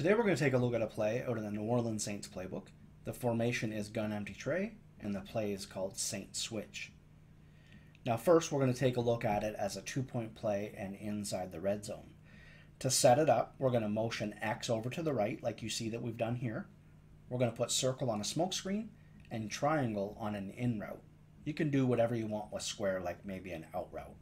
Today we're going to take a look at a play out of the New Orleans Saints playbook. The formation is gun empty Trey, and the play is called Saint Switch. Now first we're going to take a look at it as a 2-point play and inside the red zone. To set it up, we're going to motion X over to the right like you see that we've done here. We're going to put circle on a smoke screen and triangle on an in route. You can do whatever you want with square, like maybe an out route.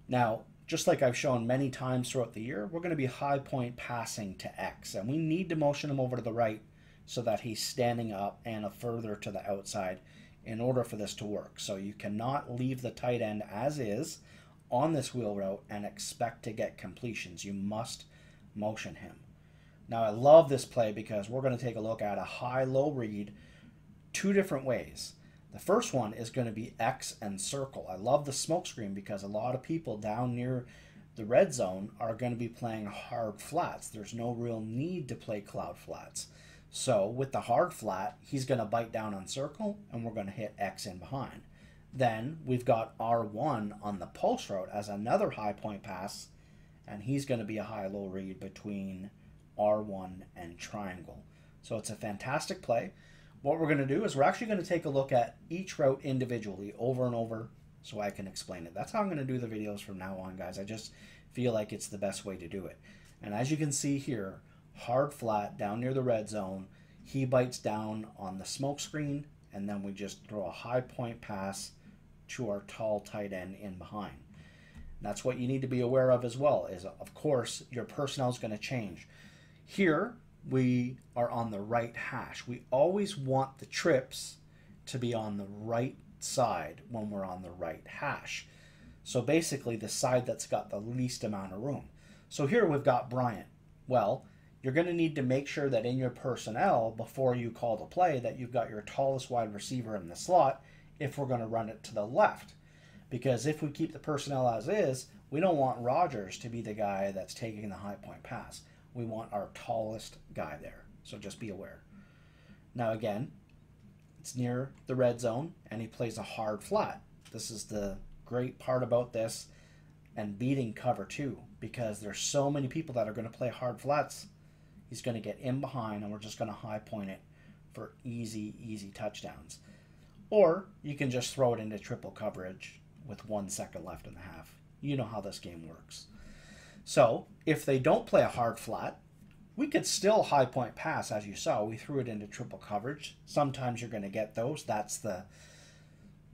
Now, just like I've shown many times throughout the year, we're going to be high point passing to X, and we need to motion him over to the right so that he's standing up and further to the outside in order for this to work. So you cannot leave the tight end as is on this wheel route and expect to get completions. You must motion him. Now I love this play because we're going to take a look at a high-low read two different ways. The first one is going to be X and circle. I love the smoke screen because a lot of people down near the red zone are going to be playing hard flats. There's no real need to play cloud flats. So with the hard flat, he's going to bite down on circle and we're going to hit X in behind. Then we've got R1 on the post route as another high point pass, and he's going to be a high-low read between R1 and triangle. So it's a fantastic play. What we're going to do is we're actually going to take a look at each route individually over and over so I can explain it. That's how I'm going to do the videos from now on, guys. I just feel like it's the best way to do it. And as you can see here, hard flat down near the red zone, he bites down on the smoke screen, and then we just throw a high point pass to our tall tight end in behind. That's what you need to be aware of as well, is of course your personnel is going to change. Here we are on the right hash. We always want the trips to be on the right side when we're on the right hash. So basically the side that's got the least amount of room. So here we've got Bryant. Well, you're going to need to make sure that in your personnel, before you call the play, that you've got your tallest wide receiver in the slot if we're going to run it to the left. Because if we keep the personnel as is, we don't want Rodgers to be the guy that's taking the high point pass. We want our tallest guy there. So just be aware. Now again, it's near the red zone and he plays a hard flat. This is the great part about this and beating cover two, because there's so many people that are going to play hard flats. He's going to get in behind and we're just going to high point it for easy touchdowns. Or you can just throw it into triple coverage with 1 second left in the half. You know how this game works. So if they don't play a hard flat, we could still high point pass. As you saw, we threw it into triple coverage. Sometimes you're going to get those. That's the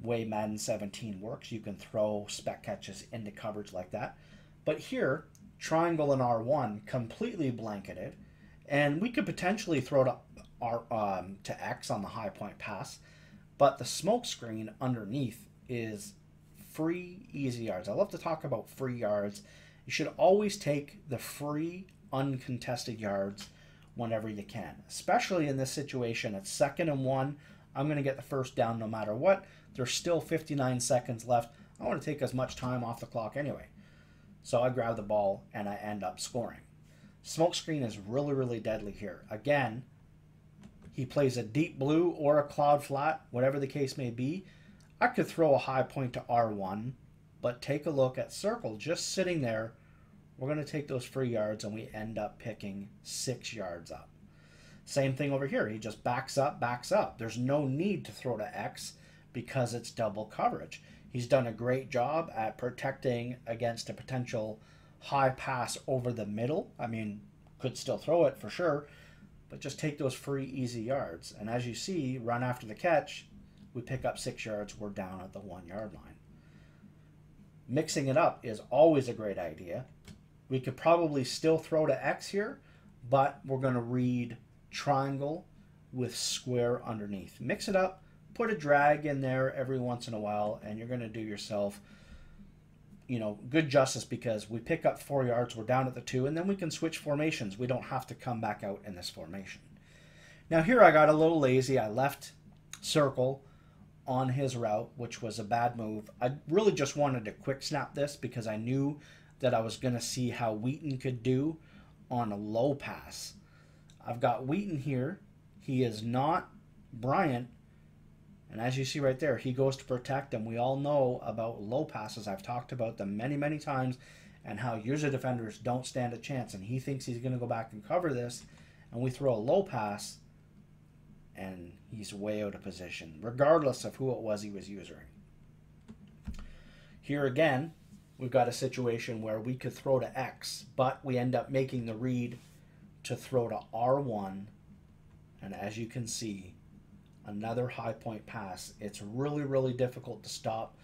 way Madden 17 works. You can throw spec catches into coverage like that. But here, triangle and R1 completely blanketed, and we could potentially throw to X on the high point pass, but the smoke screen underneath is free easy yards. I love to talk about free yards. You should always take the free, uncontested yards whenever you can. Especially in this situation, it's 2nd and 1. I'm going to get the first down no matter what. There's still 59 seconds left. I want to take as much time off the clock anyway. So I grab the ball and I end up scoring. Smoke screen is really deadly here. Again, he plays a deep blue or a cloud flat, whatever the case may be. I could throw a high point to R1, but take a look at circle just sitting there. We're going to take those free yards and we end up picking 6 yards up. Same thing over here. He just backs up. There's no need to throw to X because it's double coverage. He's done a great job at protecting against a potential high pass over the middle. I mean, could still throw it for sure, but just take those free easy yards. And as you see, run after the catch, we pick up 6 yards. We're down at the 1 yard line. Mixing it up is always a great idea. We could probably still throw to X here, but we're going to read triangle with square underneath. Mix it up, put a drag in there every once in a while, and you're going to do yourself, good justice, because we pick up 4 yards, we're down at the 2, and then we can switch formations. We don't have to come back out in this formation. Now here I got a little lazy. I left circle on his route, which was a bad move. I really just wanted to quick snap this because I knew that I was going to see how Wheaton could do on a low pass. I've got Wheaton here. He is not Bryant. And as you see right there, he goes to protect, and we all know about low passes. I've talked about them many times, and how user defenders don't stand a chance, and he thinks he's going to go back and cover this, and we throw a low pass, and he's way out of position, regardless of who it was he was using. Here again, we've got a situation where we could throw to X, but we end up making the read to throw to R1, and as you can see, another high point pass. It's really, really difficult to stop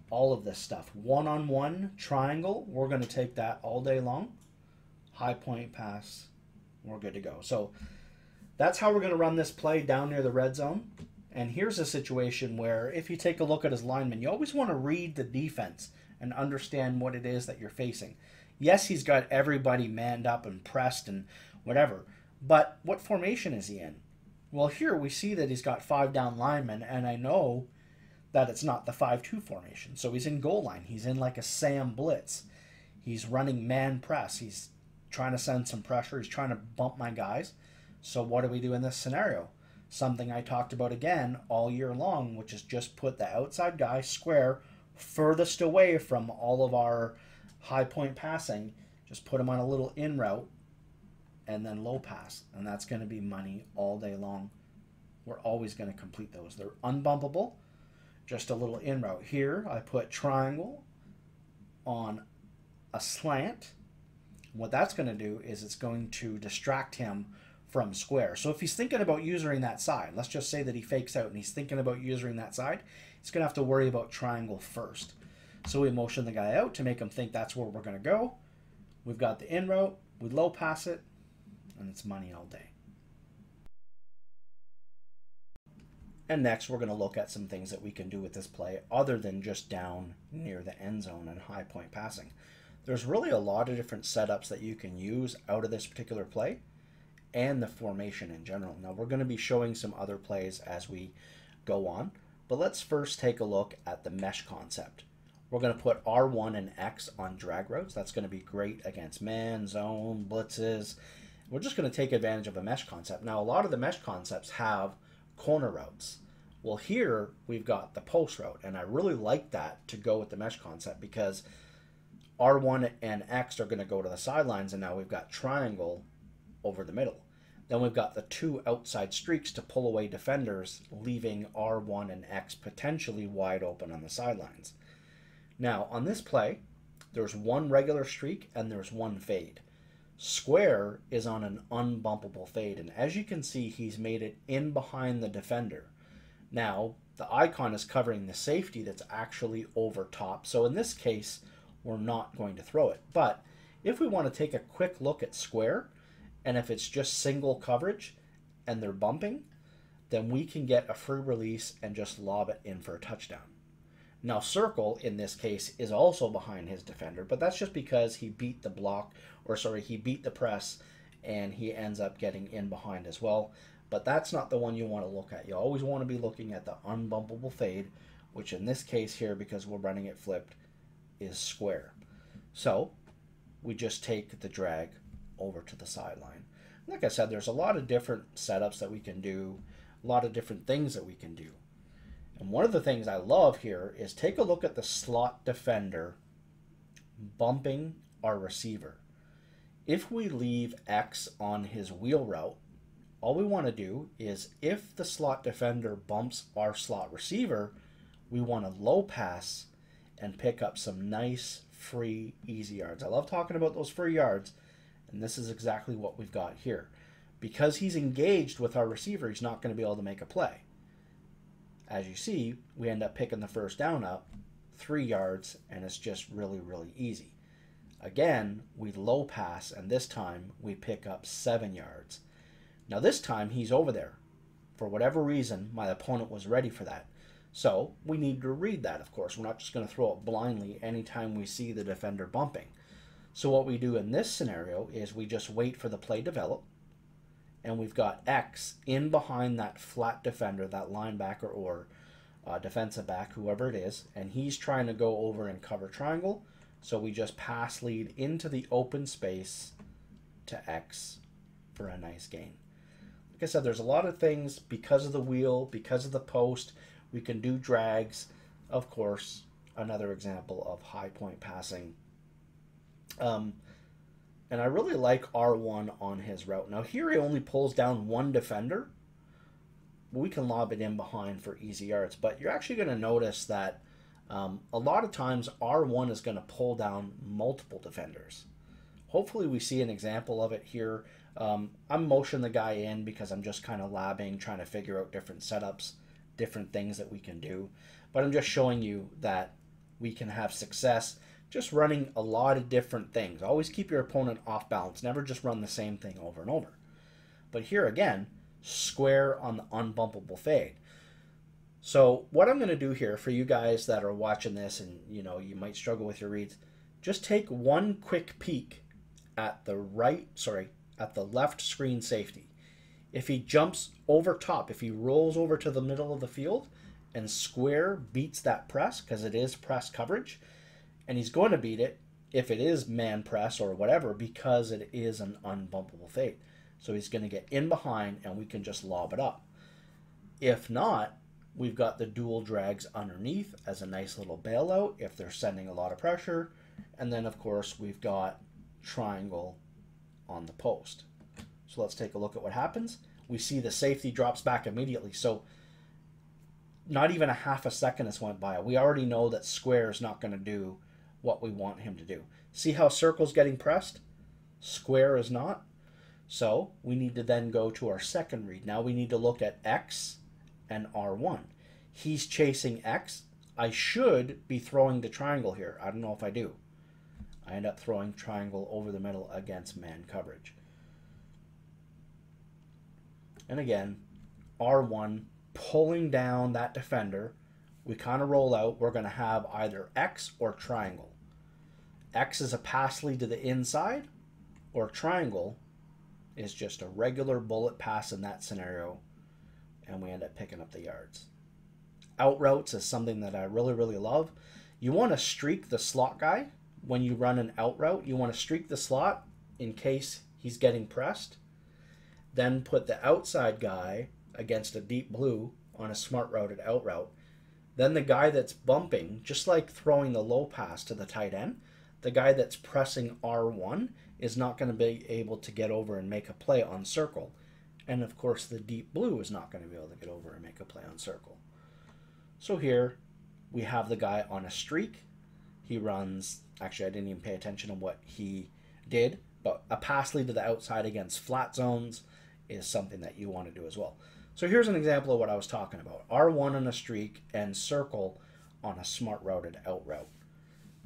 all of this stuff. One-on-one triangle, we're going to take that all day long. High point pass, we're good to go. So that's how we're going to run this play down near the red zone. And here's a situation where if you take a look at his lineman, you always want to read the defense and understand what it is that you're facing. Yes, he's got everybody manned up and pressed and whatever, but what formation is he in? Well, here we see that he's got 5 down linemen, and I know that it's not the 5-2 formation. So he's in goal line. He's in like a Sam blitz. He's running man press. He's trying to send some pressure. He's trying to bump my guys. So what do we do in this scenario? Something I talked about again all year long, which is just put the outside guy square furthest away from all of our high point passing. Just put him on a little in route and then low pass. And that's going to be money all day long. We're always going to complete those. They're unbumpable. Just a little in route. Here I put triangle on a slant. What that's going to do is it's going to distract him from square. So if he's thinking about using that side, let's just say that he fakes out and he's thinking about using that side, he's going to have to worry about triangle first. So we motion the guy out to make him think that's where we're going to go. We've got the in route, we low pass it, and it's money all day. And next we're going to look at some things that we can do with this play other than just down near the end zone and high point passing. There's really a lot of different setups that you can use out of this particular play and the formation in general. Now we're going to be showing some other plays as we go on, but let's first take a look at the mesh concept. We're going to put R1 and X on drag routes. That's going to be great against man, zone, blitzes. We're just going to take advantage of a mesh concept. Now a lot of the mesh concepts have corner routes. Well, here we've got the post route, and I really like that to go with the mesh concept because R1 and X are going to go to the sidelines, and now we've got triangle over the middle. Then we've got the 2 outside streaks to pull away defenders, leaving R1 and X potentially wide open on the sidelines. Now, on this play, there's 1 regular streak and there's 1 fade. Square is on an unbumpable fade, and as you can see, he's made it in behind the defender. Now, the icon is covering the safety that's actually over top, so in this case, we're not going to throw it. But if we want to take a quick look at square, and if it's just single coverage and they're bumping, then we can get a free release and just lob it in for a touchdown. Now circle in this case is also behind his defender, but that's just because he beat the block, or sorry, he beat the press and he ends up getting in behind as well. But that's not the one you want to look at. You always want to be looking at the unbumpable fade, which in this case here, because we're running it flipped, is square. So we just take the drag over to the sideline. Like I said, there's a lot of different setups that we can do, a lot of different things that we can do. And one of the things I love here is take a look at the slot defender bumping our receiver. If we leave X on his wheel route, all we want to do is if the slot defender bumps our slot receiver, we want to low pass and pick up some nice free easy yards. I love talking about those free yards, and this is exactly what we've got here. Because he's engaged with our receiver, he's not going to be able to make a play. As you see, we end up picking the first down up, 3 yards, and it's just really, really easy. Again, we low pass, and this time we pick up 7 yards. Now this time he's over there. For whatever reason, my opponent was ready for that. So we need to read that, of course. We're not just going to throw it blindly anytime we see the defender bumping. So what we do in this scenario is we just wait for the play develop, and we've got X in behind that flat defender, that linebacker or defensive back, whoever it is, and he's trying to go over and cover triangle. So we just pass lead into the open space to X for a nice gain. Like I said, there's a lot of things because of the wheel, because of the post. We can do drags. Of course, another example of high point passing Um, and I really like R1 on his route. Now here he only pulls down one defender. We can lob it in behind for easy yards, but you're actually going to notice that a lot of times R1 is going to pull down multiple defenders. Hopefully we see an example of it here. I'm motioning the guy in because I'm just kind of labbing, trying to figure out different setups, different things that we can do. But I'm just showing you that we can have success just running a lot of different things. Always keep your opponent off balance. Never just run the same thing over and over. But here again, square on the unbumpable fade. So what I'm going to do here for you guys that are watching this and you might struggle with your reads, just take one quick peek at the left screen safety. If he jumps over top, if he rolls over to the middle of the field and square beats that press, because it is press coverage, and he's going to beat it if it is man press or whatever, because it is an unbumpable fade. So he's going to get in behind and we can just lob it up. If not, we've got the dual drags underneath as a nice little bailout if they're sending a lot of pressure. And then of course we've got triangle on the post. So let's take a look at what happens. We see the safety drops back immediately. So not even a half a second has went by. We already know that square is not going to do what we want him to do. See how circle's getting pressed? Square is not. So we need to then go to our second read. Now we need to look at X and R1. He's chasing X. I should be throwing the triangle here. I don't know if I do. I end up throwing triangle over the middle against man coverage. And again, R1 pulling down that defender. We kind of roll out. We're going to have either X or triangle. X is a pass lead to the inside, or triangle is just a regular bullet pass in that scenario, and we end up picking up the yards. Out routes is something that I really, really love. You want to streak the slot guy when you run an out route. You want to streak the slot in case he's getting pressed. Then put the outside guy against a deep blue on a smart routed out route. Then the guy that's bumping, just like throwing the low pass to the tight end, the guy that's pressing R1 is not going to be able to get over and make a play on circle. And of course the deep blue is not going to be able to get over and make a play on circle. So here we have the guy on a streak. He runs, actually I didn't even pay attention to what he did, but a pass lead to the outside against flat zones is something that you want to do as well. So here's an example of what I was talking about. R1 on a streak and circle on a smart routed out route.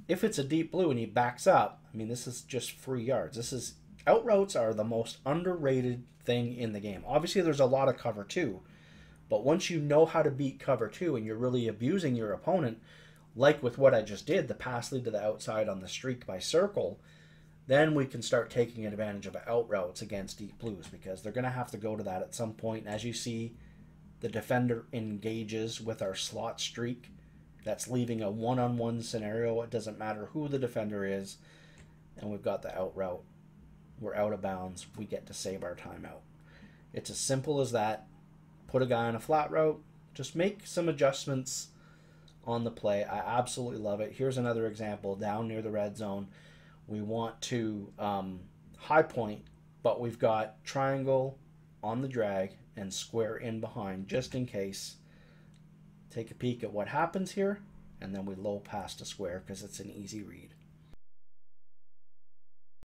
If it's a deep blue and he backs up, I mean, this is just free yards. Out routes are the most underrated thing in the game. Obviously, there's a lot of cover two, but once you know how to beat cover two and you're really abusing your opponent, like with what I just did, the pass lead to the outside on the streak by circle, then we can start taking advantage of out routes against deep blues, because they're going to have to go to that at some point. As you see, the defender engages with our slot streak. That's leaving a one-on-one scenario. It doesn't matter who the defender is. And we've got the out route. We're out of bounds. We get to save our timeout. It's as simple as that. Put a guy on a flat route. Just make some adjustments on the play. I absolutely love it. Here's another example down near the red zone. We want to high point, but we've got triangle on the drag and square in behind just in case. Take a peek at what happens here, and then we low pass to square because it's an easy read.